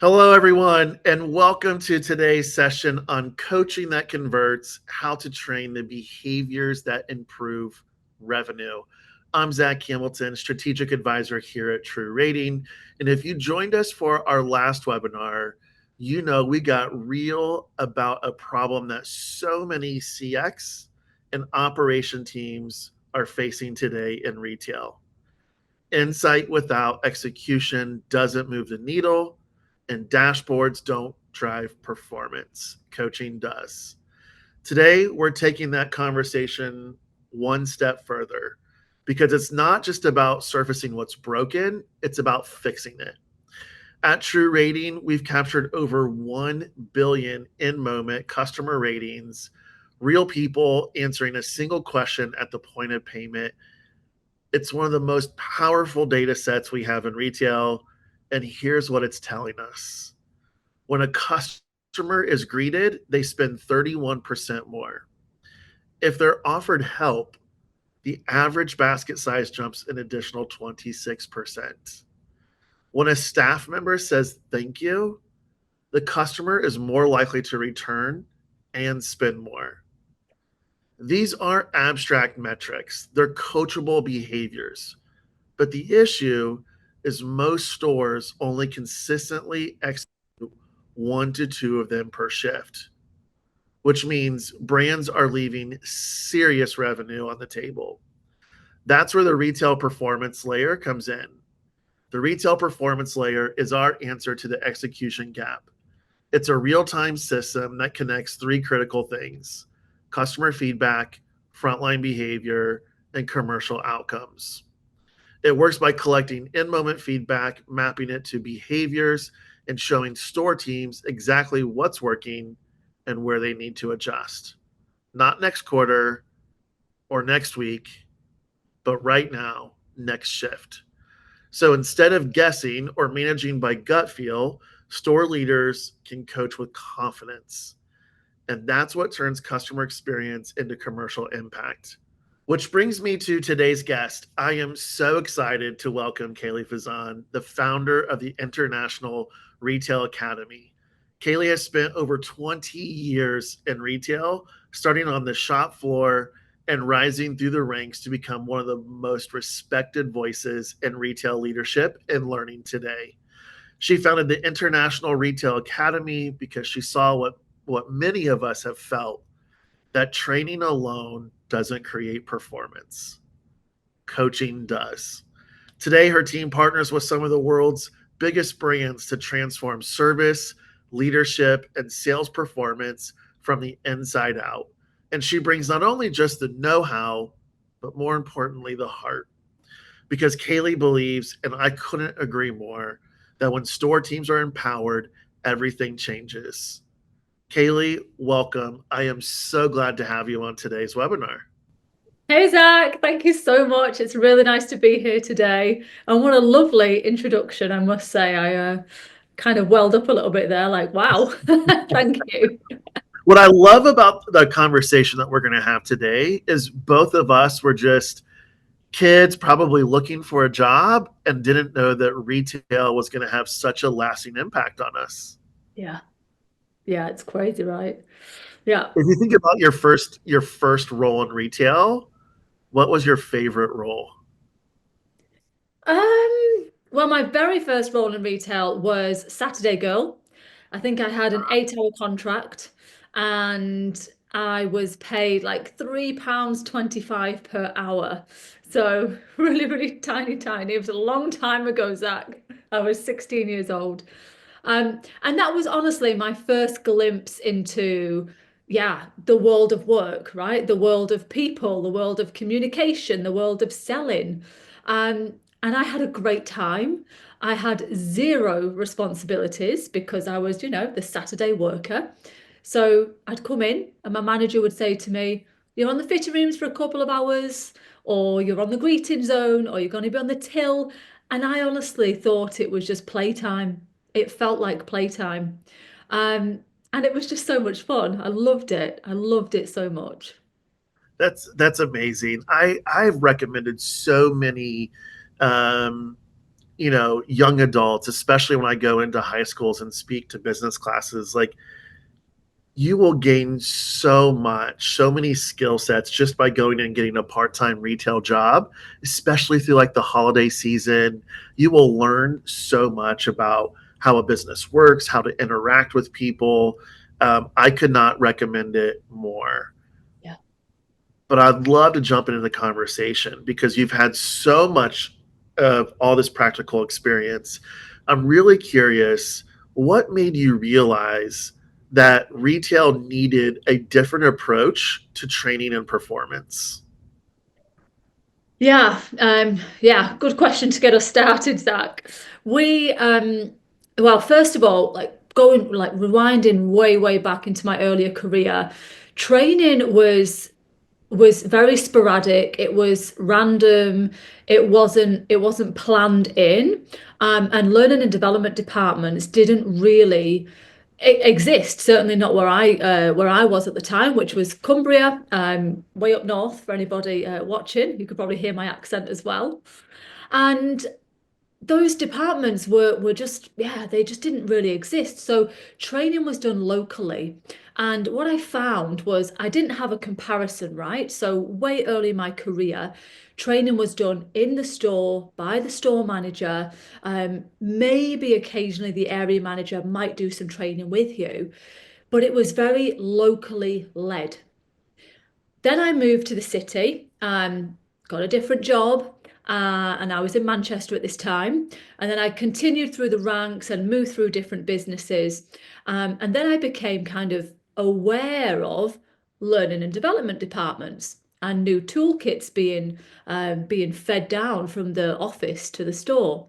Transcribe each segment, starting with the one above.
Hello, everyone, and welcome to today's session on coaching that converts, how to train the behaviors that improve revenue. I'm Zack Hamilton, strategic advisor here at True Rating. And if you joined us for our last webinar, you know we got real about a problem that so many CX and operation teams are facing today in retail. Insight without execution doesn't move the needle, and dashboards don't drive performance. Coaching does. Today, we're taking that conversation one step further because it's not just about surfacing what's broken, it's about fixing it. At True Rating, we've captured over 1 billion in moment customer ratings, real people answering a single question at the point of payment. It's one of the most powerful data sets we have in retail. And here's what it's telling us: when a customer is greeted, they spend 31% more. If they're offered help, the average basket size jumps an additional 26%. When a staff member says thank you, the customer is more likely to return and spend more. These aren't abstract metrics, they're coachable behaviors. But the issue is most stores only consistently execute one to two of them per shift, which means brands are leaving serious revenue on the table. That's where the retail performance layer comes in. The retail performance layer is our answer to the execution gap. It's a real time system that connects three critical things: customer feedback, frontline behavior, and commercial outcomes. It works by collecting in moment feedback, mapping it to behaviors, and showing store teams exactly what's working and where they need to adjust. Not next quarter or next week, but right now, next shift. So instead of guessing or managing by gut feel, store leaders can coach with confidence. And that's what turns customer experience into commercial impact. Which brings me to today's guest. I am so excited to welcome Kayleigh Fazan, the founder of the International Retail Academy. Kayleigh has spent over 20 years in retail, starting on the shop floor and rising through the ranks to become one of the most respected voices in retail leadership and learning today. She founded the International Retail Academy because she saw what many of us have felt, that training alone doesn't create performance. Coaching does. Today, her team partners with some of the world's biggest brands to transform service, leadership, and sales performance from the inside out. And she brings not only just the know how, but more importantly, the heart. Because Kayleigh believes, and I couldn't agree more, that when store teams are empowered, everything changes. Kayleigh, welcome. I am so glad to have you on today's webinar. Hey Zach, thank you so much. It's really nice to be here today. And what a lovely introduction, I must say. I kind of welled up a little bit there, like, wow, thank you. What I love about the conversation that we're going to have today is both of us were just kids probably looking for a job and didn't know that retail was going to have such a lasting impact on us. Yeah, yeah, it's crazy, right? Yeah. If you think about your first role in retail, what was your favorite role? Well, my very first role in retail was Saturday Girl. I think I had an 8-hour contract and I was paid like £3.25 per hour. So really, really tiny, tiny. It was a long time ago, Zach. I was 16 years old. And that was honestly my first glimpse into, yeah, the world of work, right? The world of people, the world of communication, the world of selling. And I had a great time. I had zero responsibilities because I was, the Saturday worker. So I'd come in and my manager would say to me, "You're on the fitting rooms for a couple of hours, or you're on the greeting zone, or you're going to be on the till." And I honestly thought it was just playtime. It felt like playtime. Um, and it was just so much fun. I loved it. I loved it so much. That's amazing. I've recommended so many um, young adults, especially when I go into high schools and speak to business classes, like you will gain so much, so many skill sets just by going and getting a part-time retail job, especially through like the holiday season. You will learn so much about how a business works, how to interact with people. I could not recommend it more. Yeah. But I'd love to jump into the conversation because you've had so much of all this practical experience. I'm really curious, what made you realize that retail needed a different approach to training and performance? Yeah, good question to get us started, Zach. We, well, first of all, like going, like rewinding way back into my earlier career, training was very sporadic. It was random. It wasn't planned in. And learning and development departments didn't really exist. Certainly not where I was at the time, which was Cumbria, way up north. For anybody watching, you could probably hear my accent as well. And those departments were just, yeah, they just didn't really exist. So training was done locally. And what I found was I didn't have a comparison, right? So way early in my career, training was done in the store by the store manager. Maybe occasionally the area manager might do some training with you, but it was very locally led. Then I moved to the city, got a different job, and I was in Manchester at this time. And then I continued through the ranks and moved through different businesses. And then I became kind of aware of learning and development departments and new toolkits being fed down from the office to the store.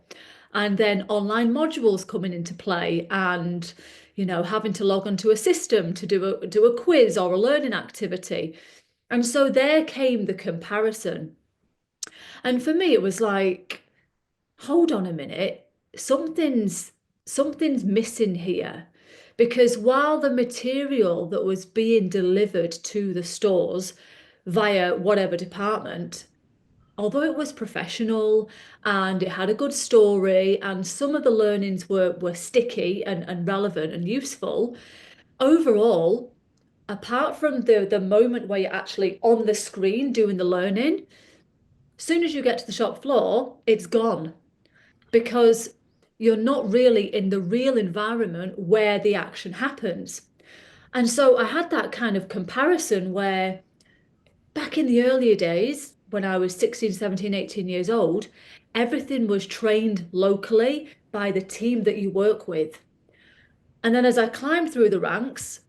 And then online modules coming into play and having to log onto a system to do a quiz or a learning activity. And so there came the comparison. And for me, it was like, hold on a minute, something's missing here. Because while the material that was being delivered to the stores via whatever department, although it was professional and it had a good story and some of the learnings were sticky and relevant and useful, overall, apart from the moment where you're actually on the screen doing the learning, as soon as you get to the shop floor, it's gone because you're not really in the real environment where the action happens. And so I had that kind of comparison where back in the earlier days, when I was 16, 17, 18 years old, everything was trained locally by the team that you work with. And then as I climbed through the ranks,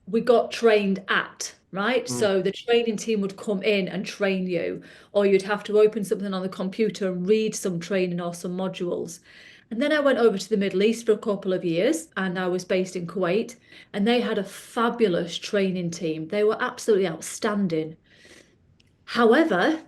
we got trained at, right? Mm. So the training team would come in and train you, or you'd have to open something on the computer and read some training or some modules. And then I went over to the Middle East for a couple of years, and I was based in Kuwait, and they had a fabulous training team. They were absolutely outstanding. However,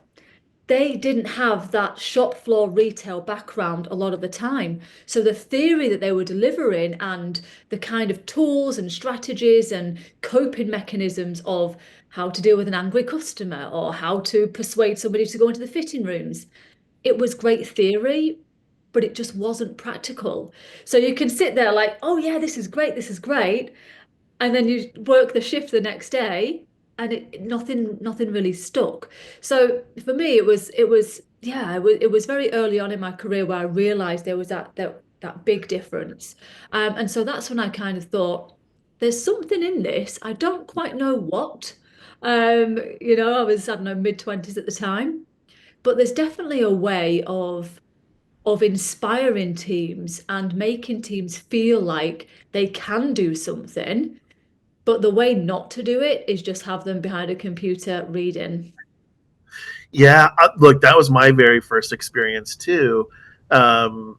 they didn't have that shop floor retail background a lot of the time. So the theory that they were delivering and the kind of tools and strategies and coping mechanisms of how to deal with an angry customer or how to persuade somebody to go into the fitting rooms, it was great theory, but it just wasn't practical. So you can sit there like, oh yeah, this is great, and then you work the shift the next day and nothing really stuck. So for me it was very early on in my career where I realized there was that big difference. And so that's when I kind of thought there's something in this, I don't quite know what. I don't know, mid-20s at the time, but there's definitely a way of inspiring teams and making teams feel like they can do something, but the way not to do it is just have them behind a computer reading. Yeah, look, that was my very first experience too. Um,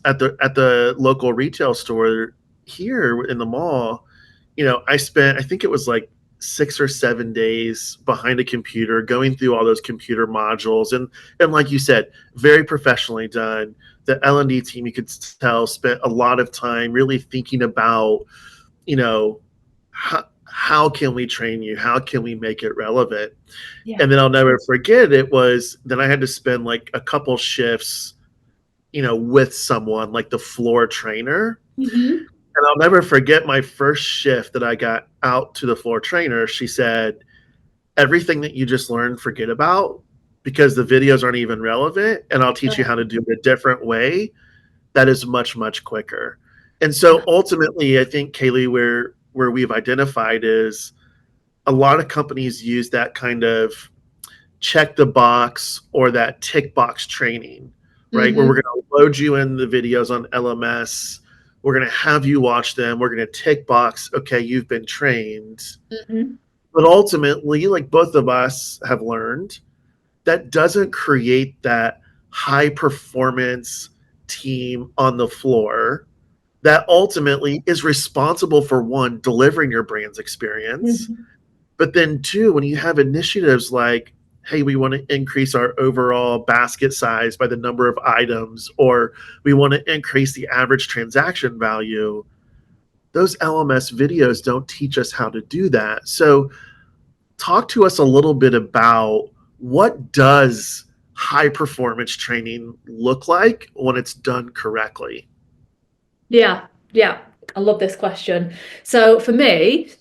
at the local retail store here in the mall, I spent, I think it was like 6 or 7 days behind a computer going through all those computer modules, and like you said, very professionally done. The L&D team, you could tell, spent a lot of time really thinking about, you know how can we train you, how can we make it relevant. Yeah. And then I'll never forget, it was then I had to spend like a couple shifts, with someone like the floor trainer. Hmm. And I'll never forget my first shift that I got out to the floor trainer. She said, everything that you just learned, forget about, because the videos aren't even relevant. And I'll teach you how to do it a different way that is much, much quicker. And so ultimately, I think, Kayleigh, where we've identified is a lot of companies use that kind of check the box or that tick box training, right? Where we're Hmm. going to load you in the videos on LMS. We're going to have you watch them. We're going to tick box, okay, you've been trained. Hmm. But ultimately, like both of us have learned, that doesn't create that high performance team on the floor that ultimately is responsible for one, delivering your brand's experience, Hmm. but then two, when you have initiatives like, hey, we want to increase our overall basket size by the number of items, or we want to increase the average transaction value, those LMS videos don't teach us how to do that. So talk to us a little bit about what does high performance training look like when it's done correctly? Yeah, yeah. I love this question. So for me,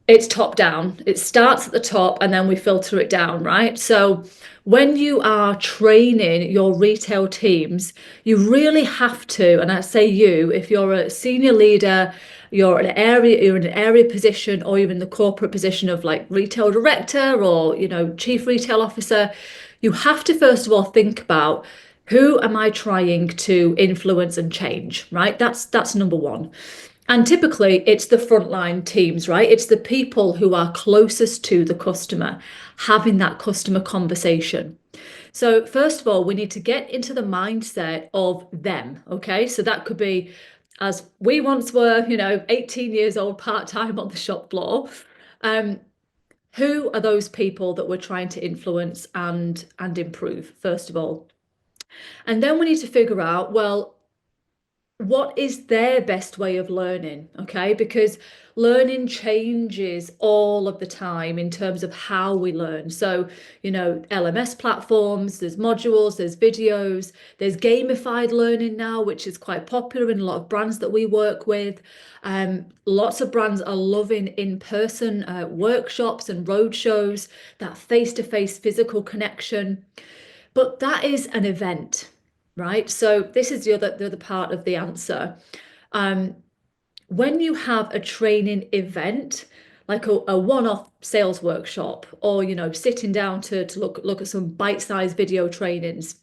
it's top down. It starts at the top and then we filter it down, right? So when you are training your retail teams, you really have to, and I say you, if you're a senior leader, you're in an area position, or even the corporate position of like retail director or, chief retail officer, you have to first of all think about who am I trying to influence and change, right? That's number one. And typically it's the frontline teams, right? It's the people who are closest to the customer, having that customer conversation. So, first of all, we need to get into the mindset of them, okay? So, that could be as we once were, 18 years old, part time on the shop floor. Um, who are those people that we're trying to influence and improve, first of all? And then we need to figure out, well, what is their best way of learning? Okay, because learning changes all of the time in terms of how we learn. So, LMS platforms, there's modules, there's videos, there's gamified learning now, which is quite popular in a lot of brands that we work with. Lots of brands are loving in-person workshops and roadshows, that face-to-face physical connection. But that is an event, right? So this is the other part of the answer. Um, when you have a training event, like a one-off sales workshop, or sitting down to look at some bite-sized video trainings,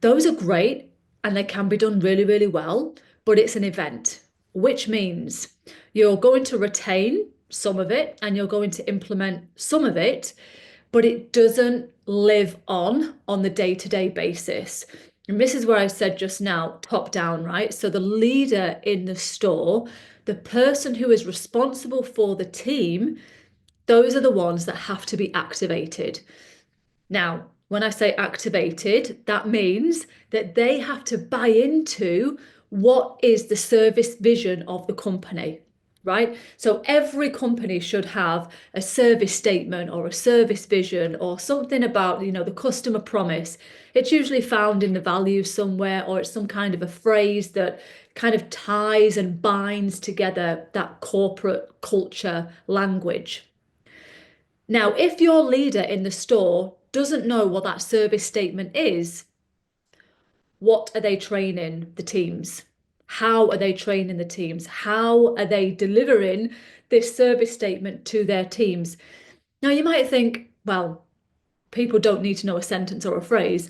those are great and they can be done really, really well, but it's an event, which means you're going to retain some of it and you're going to implement some of it, but it doesn't live on the day-to-day basis. And this is where I said just now, top down, right? So the leader in the store, the person who is responsible for the team, those are the ones that have to be activated. Now, when I say activated, that means that they have to buy into what is the service vision of the company, right? So every company should have a service statement or a service vision or something about, the customer promise. It's usually found in the values somewhere, or it's some kind of a phrase that kind of ties and binds together that corporate culture language. Now, if your leader in the store doesn't know what that service statement is, what are they training the teams? How are they training the teams? How are they delivering this service statement to their teams? Now, you might think, well, people don't need to know a sentence or a phrase,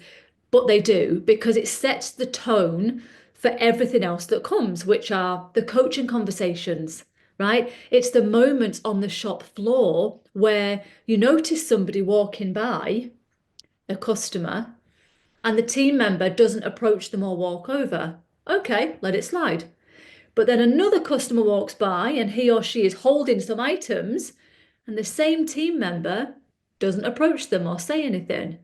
but they do, because it sets the tone for everything else that comes, which are the coaching conversations, right? It's the moments on the shop floor where you notice somebody walking by, a customer, and the team member doesn't approach them or walk over. Okay, let it slide. But then another customer walks by and he or she is holding some items, and the same team member doesn't approach them or say anything.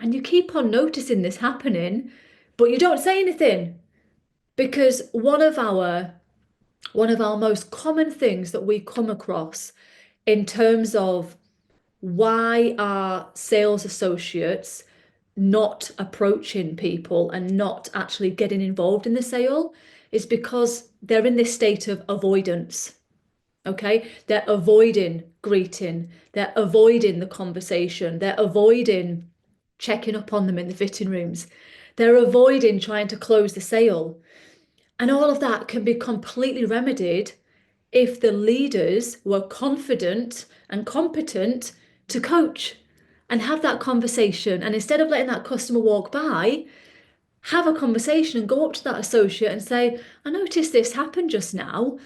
And you keep on noticing this happening, but you don't say anything, because one of our most common things that we come across in terms of why our sales associates not approaching people and not actually getting involved in the sale is because they're in this state of avoidance. Okay, they're avoiding greeting, they're avoiding the conversation, they're avoiding checking up on them in the fitting rooms, they're avoiding trying to close the sale. And all of that can be completely remedied if the leaders were confident and competent to coach and have that conversation. And instead of letting that customer walk by, have a conversation and go up to that associate and say, I noticed this happened just now.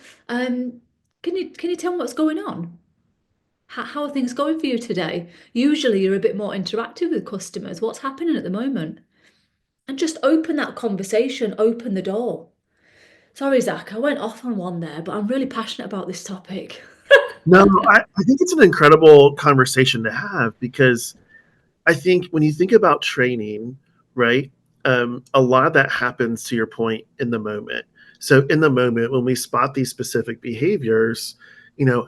Can you tell me what's going on? How are things going for you today? Usually you're a bit more interactive with customers. What's happening at the moment? And just open that conversation, open the door. Sorry, Zach, I went off on one there, but I'm really passionate about this topic. No, I think it's an incredible conversation to have because I think when you think about training, right, a lot of that happens to your point in the moment. So in the moment, when we spot these specific behaviors,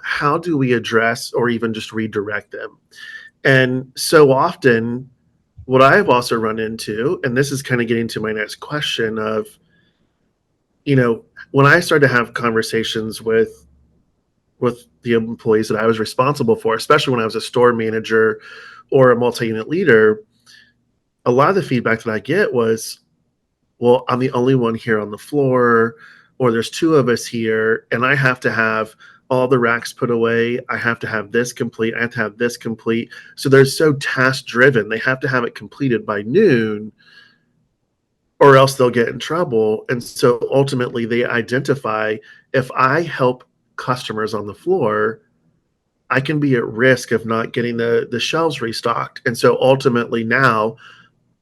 how do we address or even just redirect them? And so often, what I've also run into, and this is kind of getting to my next question of, when I started to have conversations with the employees that I was responsible for, especially when I was a store manager or a multi-unit leader, a lot of the feedback that I get was, well, I'm the only one here on the floor, or there's two of us here, and I have to have all the racks put away. I have to have this complete. I have to have this complete. So they're so task driven. They have to have it completed by noon, or else they'll get in trouble. And so ultimately, they identify, if I help customers on the floor, I can be at risk of not getting the shelves restocked. And so ultimately now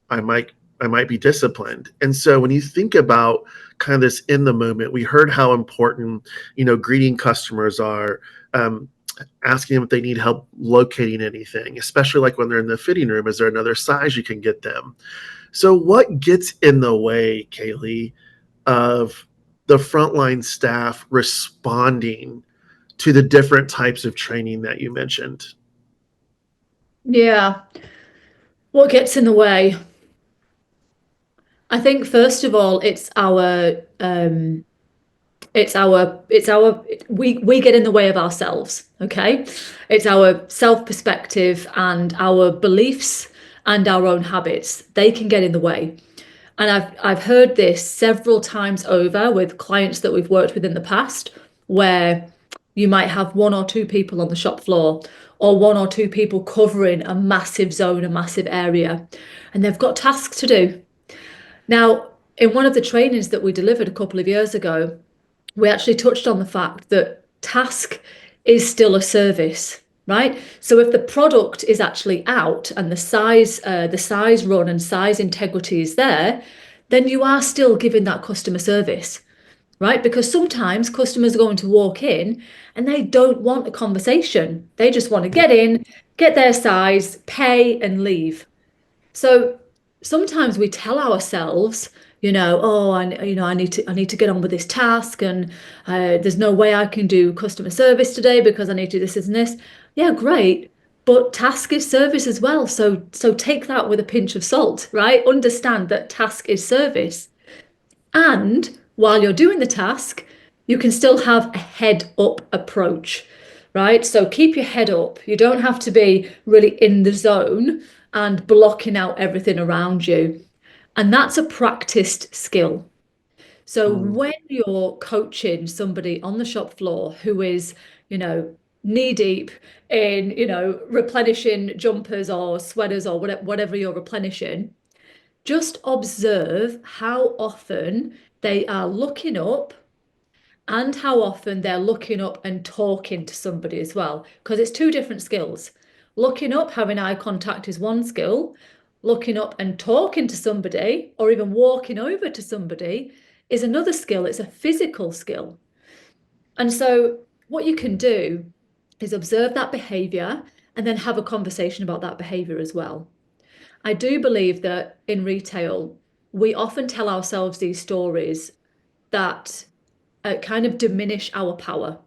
I might be disciplined. And so when you think about kind of this in the moment, we heard how important, greeting customers are, asking them if they need help locating anything, especially like when they're in the fitting room. Is there another size you can get them? So what gets in the way, Kayleigh, of the frontline staff responding to the different types of training that you mentioned? Yeah. What gets in the way? I think first of all, it's our we get in the way of ourselves, okay? It's our self perspective and our beliefs and our own habits. They can get in the way. And I've heard this several times over with clients that we've worked with in the past, where you might have one or two people on the shop floor or one or two people covering a massive zone, a massive area, and they've got tasks to do. Now, in one of the trainings that we delivered a couple of years ago, we actually touched on the fact that task is still a service, right? So if the product is actually out and the size run and size integrity is there, then you are still giving that customer service, right? Because sometimes customers are going to walk in and they don't want a conversation. They just want to get in, get their size, pay, and leave. So sometimes we tell ourselves, oh, I need to get on with this task, and there's no way I can do customer service today because I need to do this and this. Yeah, great. But task is service as well. So take that with a pinch of salt, right? Understand that task is service. And while you're doing the task, you can still have a head up approach, right? So keep your head up. You don't have to be really in the zone and blocking out everything around you. And that's a practiced skill. So Mm. when you're coaching somebody on the shop floor who is, knee deep in, replenishing jumpers or sweaters or whatever you're replenishing, just observe how often they are looking up and how often they're looking up and talking to somebody as well, because it's two different skills. Looking up, having eye contact is one skill. Looking up and talking to somebody or even walking over to somebody is another skill. It's a physical skill. And so, what you can do is observe that behavior and then have a conversation about that behavior as well. I do believe that in retail, we often tell ourselves these stories that kind of diminish our power.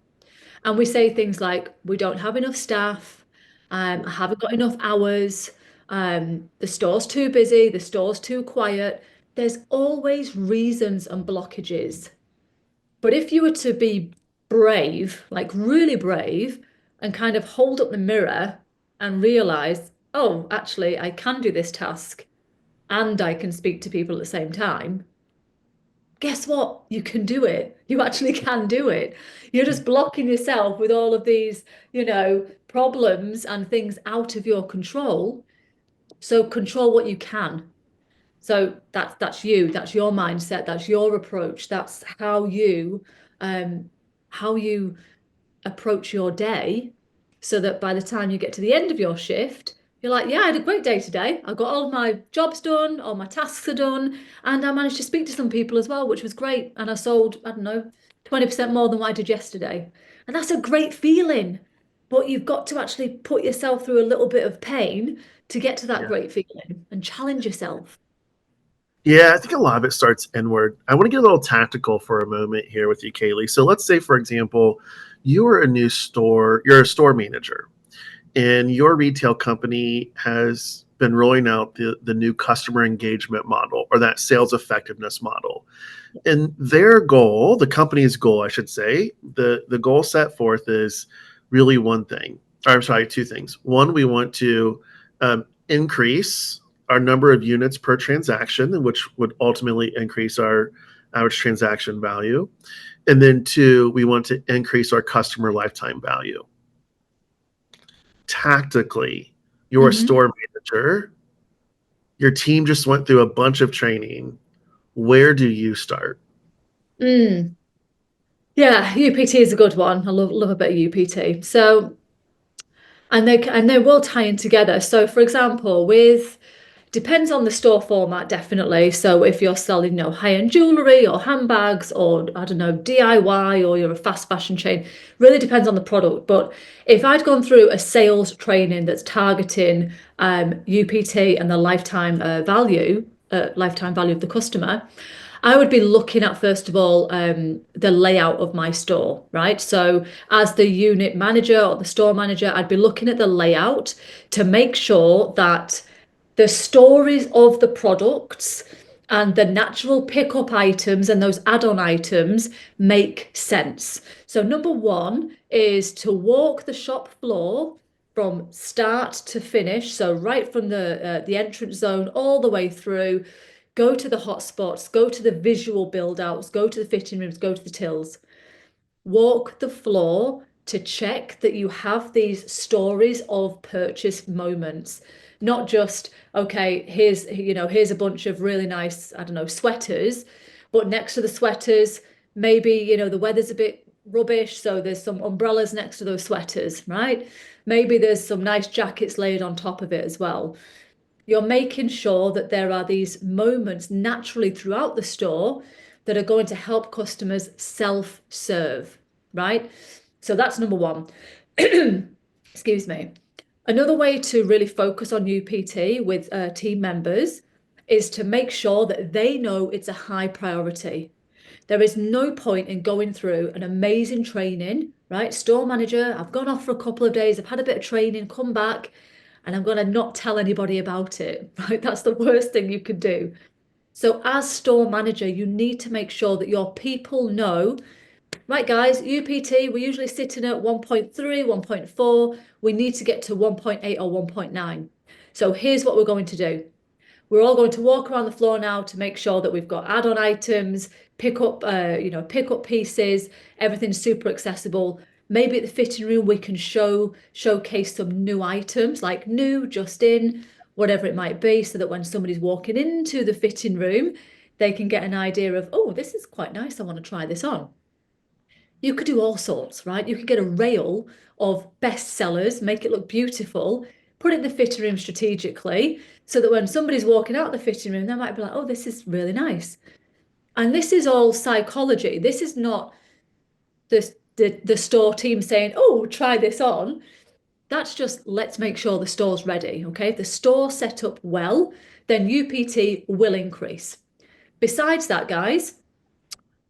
And we say things like, we don't have enough staff, I haven't got enough hours, The store's too busy, the store's too quiet. There's always reasons and blockages. But if you were to be brave, like really brave, and kind of hold up the mirror and realize, oh, actually, I can do this task and I can speak to people at the same time, guess what? You can do it. You actually can do it. You're just blocking yourself with all of these, problems and things out of your control. So control what you can. So that's you, that's your mindset, that's your approach, that's um how you approach your day so that by the time you get to the end of your shift, you're like, yeah, I had a great day today. I got all of my jobs done, all my tasks are done, and I managed to speak to some people as well, which was great. And I sold, I don't know, 20% more than what I did yesterday. And that's a great feeling. But you've got to actually put yourself through a little bit of pain to get to that Yeah. great feeling and challenge yourself. Yeah, I think a lot of it starts inward. I want to get a little tactical for a moment here with you, Kayleigh. So let's say, for example, you're a store manager, and your retail company has been rolling out the new customer engagement model or that sales effectiveness model. And their goal, the company's goal, I should say, the goal set forth is really one thing. Or, I'm sorry, two things. One, we want to increase our number of units per transaction, which would ultimately increase our average transaction value. And then two, we want to increase our customer lifetime value. Tactically, you're a Hmm. store manager, your team just went through a bunch of training. Where do you start? Mm. Yeah, UPT is a good one. I love a bit of UPT. So, and they will tie in together. So, for example, with depends on the store format, definitely. So, if you're selling, high-end jewelry or handbags, or I don't know, DIY, or you're a fast fashion chain, really depends on the product. But if I'd gone through a sales training that's targeting UPT and the lifetime value of the customer, I would be looking at, first of all, the layout of my store, right? So, as the unit manager or the store manager, I'd be looking at the layout to make sure that the stories of the products and the natural pickup items and those add-on items make sense. So, number one is to walk the shop floor from start to finish. So, right from the entrance zone all the way through, go to the hotspots, go to the visual build outs, go to the fitting rooms, go to the tills. Walk the floor to check that you have these stories of purchase moments, not just, okay, here's a bunch of really nice, I don't know, sweaters, but next to the sweaters, maybe, the weather's a bit rubbish, so there's some umbrellas next to those sweaters, right? Maybe there's some nice jackets laid on top of it as well. You're making sure that there are these moments naturally throughout the store that are going to help customers self-serve, right? So that's number one. Excuse me. Another way to really focus on UPT with team members is to make sure that they know it's a high priority. There is no point in going through an amazing training, right? Store manager, I've gone off for a couple of days, I've had a bit of training, come back, and I'm going to not tell anybody about it, right? That's the worst thing you could do. So, as store manager, you need to make sure that your people know, right, guys, UPT, we're usually sitting at 1.3, 1.4. We need to get to 1.8 or 1.9. So, here's what we're going to do. We're all going to walk around the floor now to make sure that we've got add-on items, pick up pieces, everything's super accessible. Maybe at the fitting room we can showcase some new items, like new, just in, whatever it might be, so that when somebody's walking into the fitting room, they can get an idea of, oh, this is quite nice. I want to try this on. You could do all sorts, right? You could get a rail of bestsellers, make it look beautiful, put it in the fitting room strategically, so that when somebody's walking out the fitting room, they might be like, oh, this is really nice. And this is all psychology. This is not the store team saying, oh, try this on. That's just, let's make sure the store's ready. Okay. If the store set up well, then UPT will increase. Besides that, guys,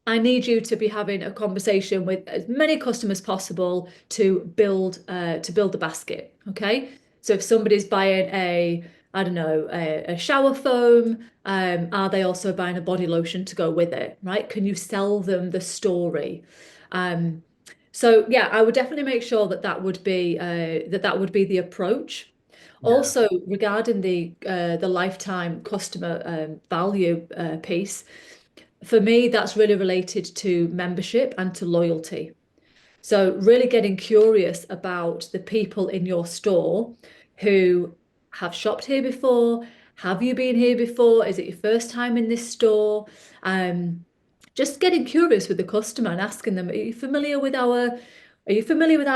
I need you to be having a conversation with as many customers possible to build the basket. Okay. So if somebody's buying I don't know, a shower foam? Are they also buying a body lotion to go with it, right? Can you sell them the story? Um, so yeah, I would definitely make sure that that would be the approach. Yeah. Also, regarding the lifetime customer value piece, for me, that's really related to membership and to loyalty. So, really getting curious about the people in your store who have shopped here before. Have you been here before? Is it your first time in this store? Um, just getting curious with the customer and asking them, are you familiar with our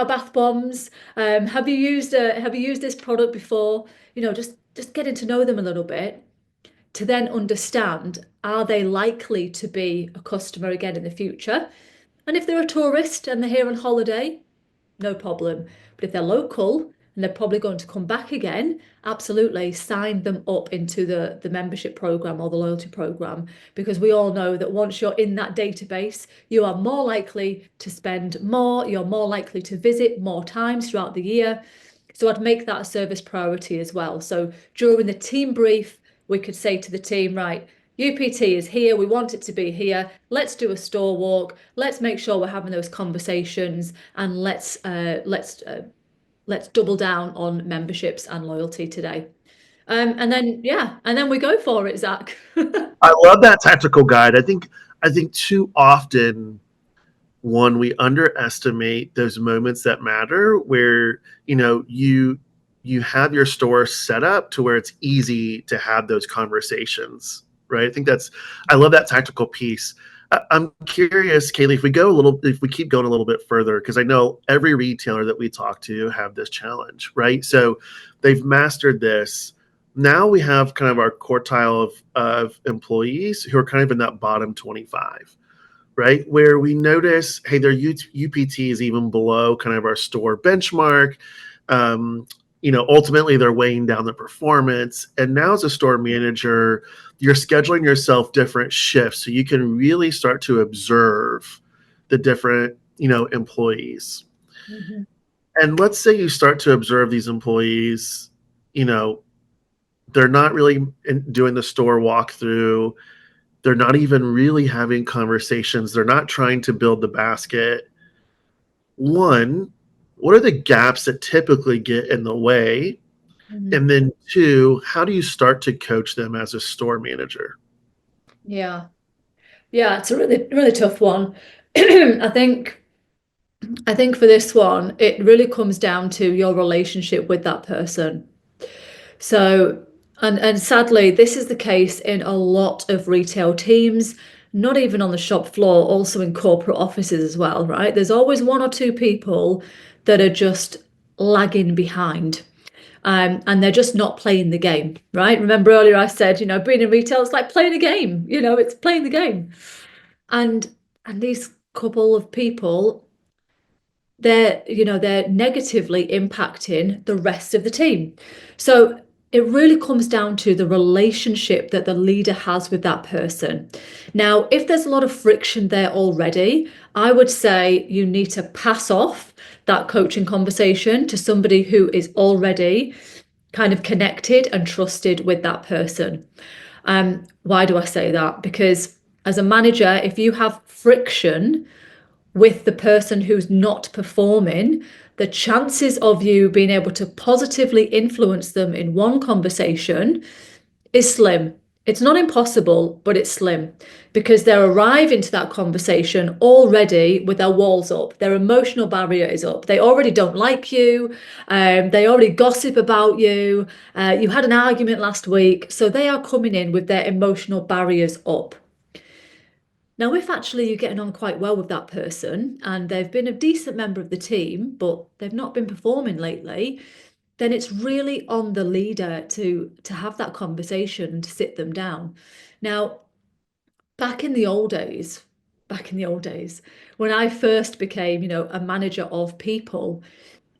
bath bombs? Have you used this product before? Just getting to know them a little bit to then understand, are they likely to be a customer again in the future? And if they're a tourist and they're here on holiday, no problem. But if they're local and they're probably going to come back again, absolutely sign them up into the membership program or the loyalty program, because we all know that once you're in that database, you are more likely to spend more, you're more likely to visit more times throughout the year. So I'd make that a service priority as well. So during the team brief, we could say to the team, right, UPT is here. We want it to be here. Let's do a store walk. Let's make sure we're having those conversations, and let's double down on memberships and loyalty today. And then yeah, and then we go for it, Zach. I love that tactical guide. I think too often one, we underestimate those moments that matter where you have your store set up to where it's easy to have those conversations, right? I love that tactical piece. I'm curious, Kayleigh, if we keep going a little bit further, because I know every retailer that we talk to have this challenge, right? So they've mastered this. Now we have kind of our quartile of employees who are kind of in that bottom 25, right? Where we notice, hey, their UPT is even below kind of our store benchmark. Ultimately they're weighing down the performance. And now as a store manager, you're scheduling yourself different shifts so you can really start to observe the different, employees. Mhm. And let's say you start to observe these employees, you know, they're not really doing the store walkthrough. They're not even really having conversations. They're not trying to build the basket. One, what are the gaps that typically get in the way? Mhm. And then two, how do you start to coach them as a store manager? Yeah. Yeah, it's a really, really tough one. I think I think for this one, it really comes down to your relationship with that person. So, and sadly, this is the case in a lot of retail teams, not even on the shop floor, also in corporate offices as well, right? There's always one or two people that are just lagging behind. And they're just not playing the game, right? Remember earlier I said, being in retail, it's like playing a game, it's playing the game. And and these couple of people, they're negatively impacting the rest of the team. So it really comes down to the relationship that the leader has with that person. Now, if there's a lot of friction there already, I would say you need to pass off that coaching conversation to somebody who is already kind of connected and trusted with that person. Why do I say that? Because as a manager, if you have friction with the person who's not performing, the chances of you being able to positively influence them in one conversation is slim. It's not impossible, but it's slim, because they're arriving to that conversation already with their walls up. Their emotional barrier is up. They already don't like you. They already gossip about you. You had an argument last week. So they are coming in with their emotional barriers up. Now, if actually you're getting on quite well with that person and they've been a decent member of the team, but they've not been performing lately, then it's really on the leader to have that conversation and to sit them down. Now, back in the old days, when I first became, a manager of people,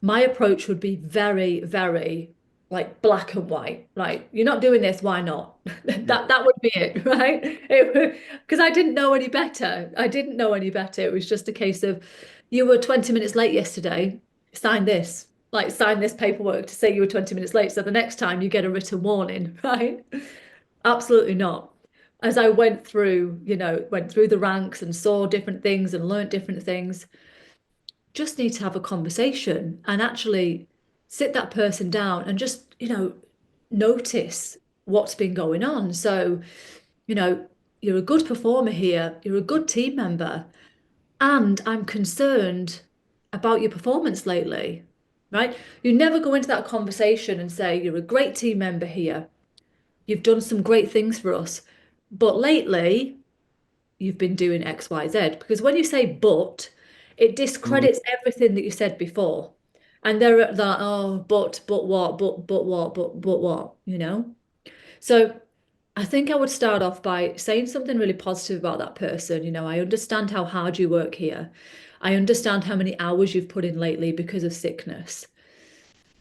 my approach would be very, very like black and white. Right, you're not doing this, why not? Yeah. That would be it, right? Because I didn't know any better. I didn't know any better. It was just a case of, you were 20 minutes late yesterday, sign this. like sign this paperwork to say you were 20 minutes late, so the next time you get a written warning, right? Absolutely not. As I went through, went through the ranks and saw different things and learnt different things, just need to have a conversation and actually sit that person down and just, notice what's been going on. So, you're a good performer here, you're a good team member, and I'm concerned about your performance lately, right? You never go into that conversation and say, you're a great team member here, you've done some great things for us, but lately you've been doing X, Y, Z. Because when you say but, it Mhm. discredits everything that you said before. And they're at that, oh, but what, but what, but what, So I think I would start off by saying something really positive about that person. I understand how hard you work here. I understand how many hours you've put in lately because of sickness.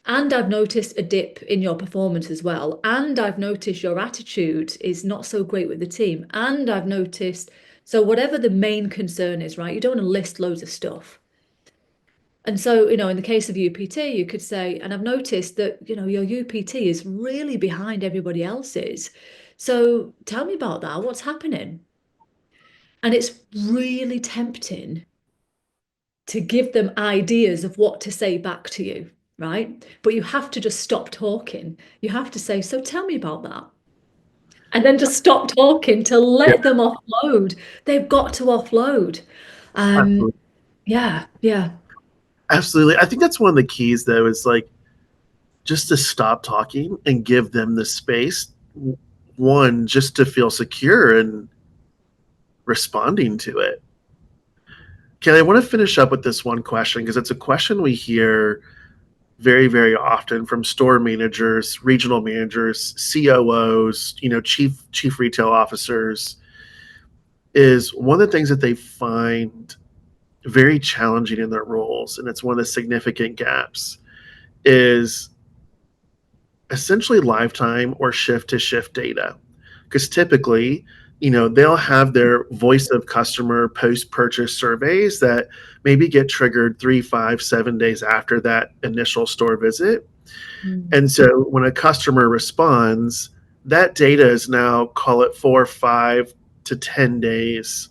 And I've noticed a dip in your performance as well. And I've noticed your attitude is not so great with the team. And I've noticed, so whatever the main concern is, right? You don't want to list loads of stuff. And so, in the case of UPT, you could say, and I've noticed that, your UPT is really behind everybody else's. So tell me about that. What's happening? And it's really tempting to give them ideas of what to say back to you, right? But you have to just stop talking. You have to say, so tell me about that. And then just stop talking to Yeah, let them offload. They've got to offload. Um, absolutely. yeah, yeah. Absolutely. I think that's one of the keys, though, is like just to stop talking and give them the space. One, just to feel secure and responding to it. Kelly, I want to finish up with this one question because it's a question we hear very, very often from store managers, regional managers, COOs, chief retail officers. Is one of the things that they find very challenging in their roles, and it's one of the significant gaps, is essentially lifetime or shift to shift data. Because typically, they'll have their voice of customer post purchase surveys that maybe get triggered 3, 5, 7 days after that initial store visit. Mm. And so when a customer responds, that data is now, call it 4, 5 to 10 days,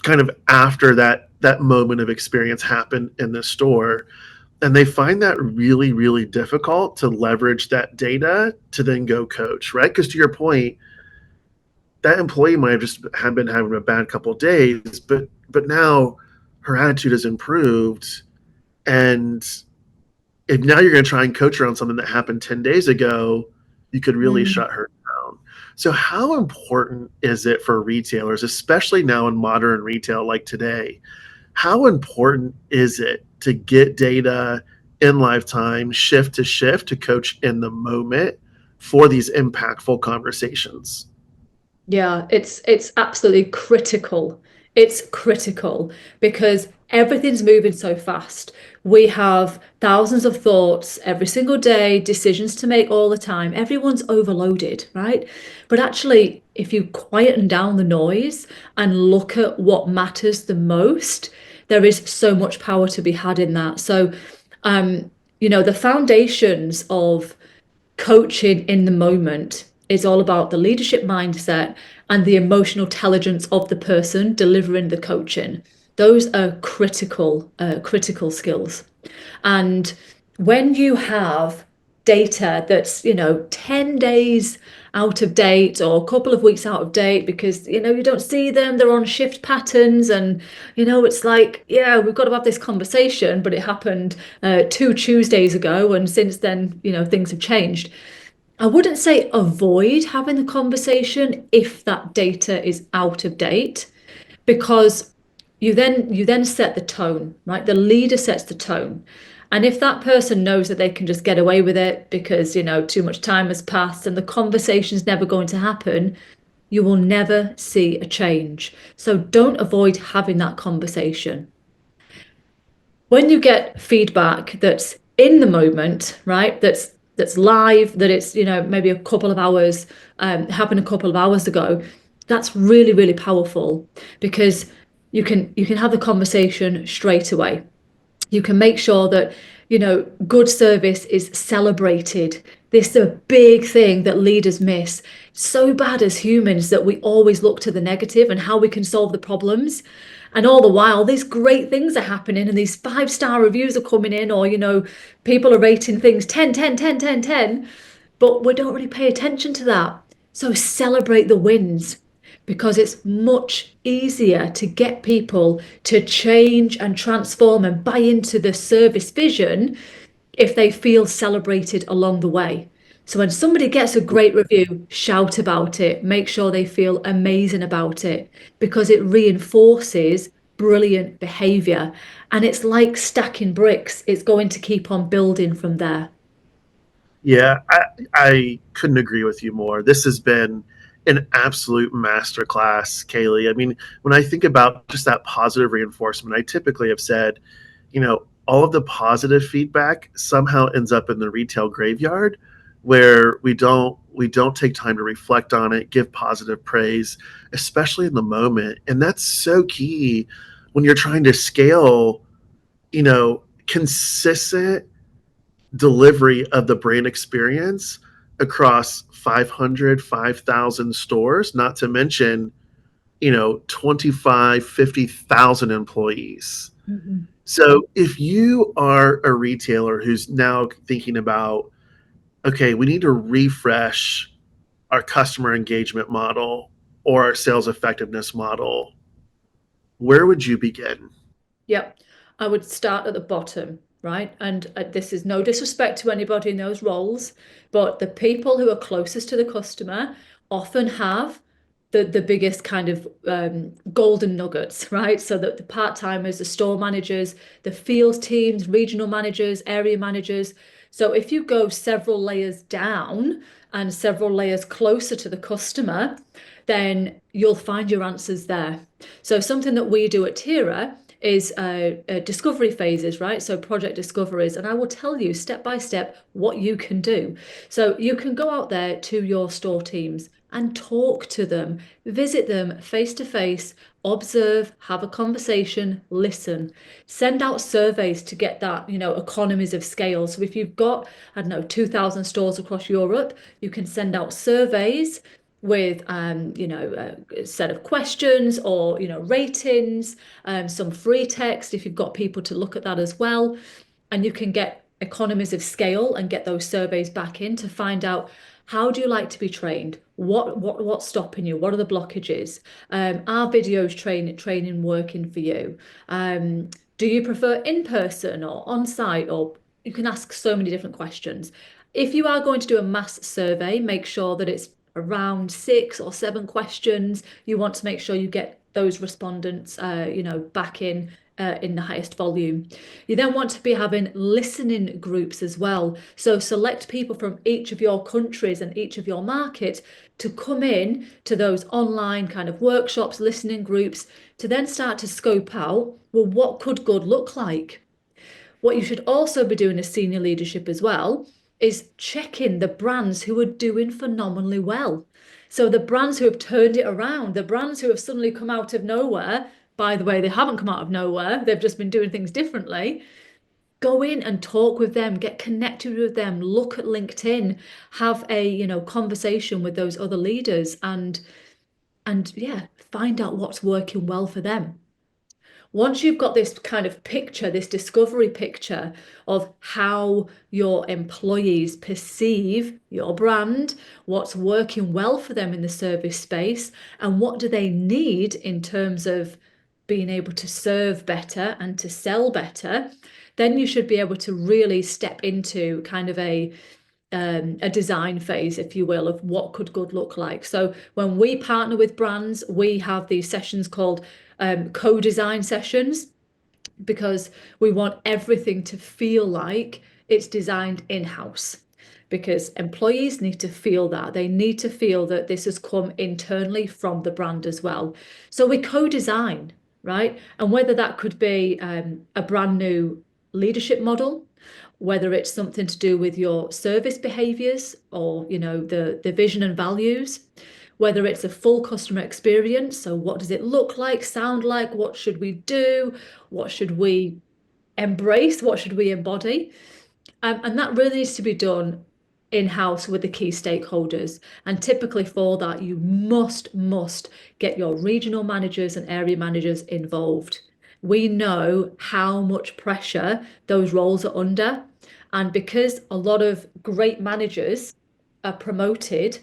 kind of after that moment of experience happened in the store. And they find that really, really difficult to leverage that data to then go coach, right? Because to your point, that employee might have been having a bad couple of days, but now her attitude has improved, and if now you're going to try and coach her on something that happened 10 days ago, you could really Mm. shut her down. So how important is it for retailers, especially now in modern retail like today, how important is it to get data in lifetime, shift to shift, to coach in the moment for these impactful conversations? Yeah, it's absolutely critical. It's critical because everything's moving so fast. We have thousands of thoughts every single day, decisions to make all the time. Everyone's overloaded, right? But actually, if you quieten down the noise and look at what matters the most, there is so much power to be had in that. So, the foundations of coaching in the moment is all about the leadership mindset and the emotional intelligence of the person delivering the coaching. Those are critical skills. And when you have data that's, 10 days out of date or a couple of weeks out of date because, you don't see them, they're on shift patterns. And, it's like, yeah, we've got to have this conversation, but it happened 2 Tuesdays ago. And since then, things have changed. I wouldn't say avoid having the conversation if that data is out of date, because you then set the tone, right? The leader sets the tone. And if that person knows that they can just get away with it because, too much time has passed and the conversation's never going to happen, you will never see a change. So don't avoid having that conversation. When you get feedback that's in the moment, right? That's live, that it's, maybe a couple of hours, happened a couple of hours ago, that's really, really powerful because you can have the conversation straight away. You can make sure that Good service is celebrated. This is a big thing that leaders miss. So bad as humans that we always look to the negative and how we can solve the problems. And all the while, these great things are happening and these 5-star reviews are coming in, or, people are rating things 10, 10, 10, 10, 10, but we don't really pay attention to that. So celebrate the wins because it's much easier to get people to change and transform and buy into the service vision if they feel celebrated along the way. So when somebody gets a great review, shout about it, make sure they feel amazing about it because it reinforces brilliant behavior. And it's like stacking bricks, it's going to keep on building from there. Yeah, I couldn't agree with you more. This has been an absolute masterclass, Kayleigh. I mean, when I think about just that positive reinforcement, I typically have said, all of the positive feedback somehow ends up in the retail graveyard where we don't take time to reflect on it, give positive praise, especially in the moment. And that's so key when you're trying to scale, consistent delivery of the brand experience across 500, 5,000 stores, not to mention, 25, 50,000 employees. Mhm. So if you are a retailer who's now thinking about, okay, we need to refresh our customer engagement model or our sales effectiveness model, where would you begin? Yep. I would start at the bottom, right? And this is no disrespect to anybody in those roles, but the people who are closest to the customer often have the biggest kind of golden nuggets, right? So that the part-timers, the store managers, the field teams, regional managers, area managers. So if you go several layers down and several layers closer to the customer, then you'll find your answers there. So something that we do at Tira is discovery phases, right? So project discoveries, and I will tell you step by step what you can do. So you can go out there to your store teams and talk to them, visit them face to face, observe, have a conversation, listen, send out surveys to get that, economies of scale. So if you've got, I don't know, 2,000 stores across Europe, you can send out surveys with a set of questions or ratings, some free text if you've got people to look at that as well, and you can get economies of scale and get those surveys back in to find out how do you like to be trained, what's stopping you, what are the blockages, are videos training working for you, do you prefer in person or on site, or you can ask so many different questions. If you are going to do a mass survey, make sure that it's around 6 or 7 questions. You want to make sure you get those respondents, back in the highest volume. You then want to be having listening groups as well. So select people from each of your countries and each of your markets to come in to those online kind of workshops, listening groups, to then start to scope out, well, what could good look like? What you should also be doing as senior leadership as well is checking the brands who are doing phenomenally well. So the brands who have turned it around, the brands who have suddenly come out of nowhere, by the way, they haven't come out of nowhere, they've just been doing things differently. Go in and talk with them, get connected with them, look at LinkedIn, have a, conversation with those other leaders and yeah, find out what's working well for them. Once you've got this kind of picture, this discovery picture of how your employees perceive your brand, what's working well for them in the service space, and what do they need in terms of being able to serve better and to sell better, then you should be able to really step into kind of a design phase, if you will, of what could good look like. So when we partner with brands, we have these sessions called co-design sessions because we want everything to feel like it's designed in-house. Because employees need to feel that. They need to feel that this has come internally from the brand as well. So we co-design, right? And whether that could be a brand new leadership model, whether it's something to do with your service behaviors or the vision and values, whether it's a full customer experience, so what does it look like, sound like, what should we do, what should we embrace, what should we embody. And that really needs to be done in-house with the key stakeholders. And typically for that, you must get your regional managers and area managers involved. We know how much pressure those roles are under. And because a lot of great managers are promoted,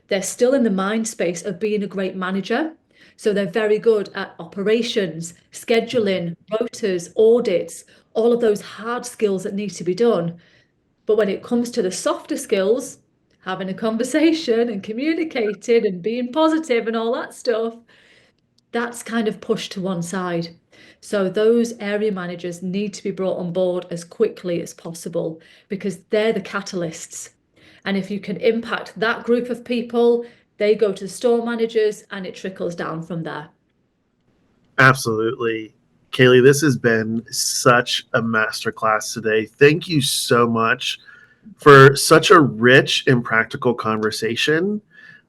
they're still in the mind space of being a great manager. So they're very good at operations, scheduling, rotas, audits, all of those hard skills that need to be done. But when it comes to the softer skills, having a conversation and communicating and being positive and all that stuff, that's kind of pushed to one side. So those area managers need to be brought on board as quickly as possible because they're the catalysts. And if you can impact that group of people, they go to the store managers and it trickles down from there. Absolutely. Kayleigh, this has been such a masterclass today. Thank you so much for such a rich and practical conversation,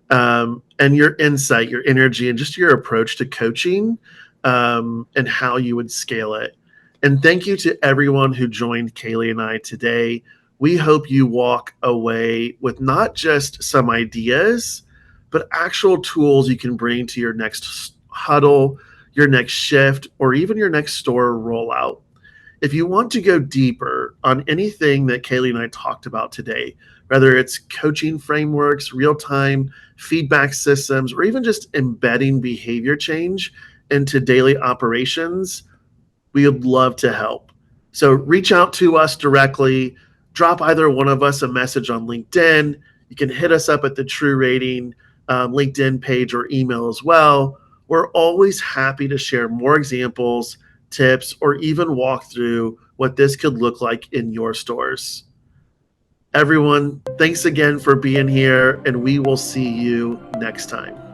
and your insight, your energy, and just your approach to coaching, and how you would scale it. And thank you to everyone who joined Kayleigh and I today. We hope you walk away with not just some ideas, but actual tools you can bring to your next huddle, your next shift, or even your next store rollout. If you want to go deeper on anything that Kayleigh and I talked about today, whether it's coaching frameworks, real time feedback systems, or even just embedding behavior change into daily operations, we would love to help. So reach out to us directly, drop either one of us a message on LinkedIn. You can hit us up at the True Rating LinkedIn page or email as well. We're always happy to share more examples, tips, or even walk through what this could look like in your stores. Everyone, thanks again for being here, and we will see you next time.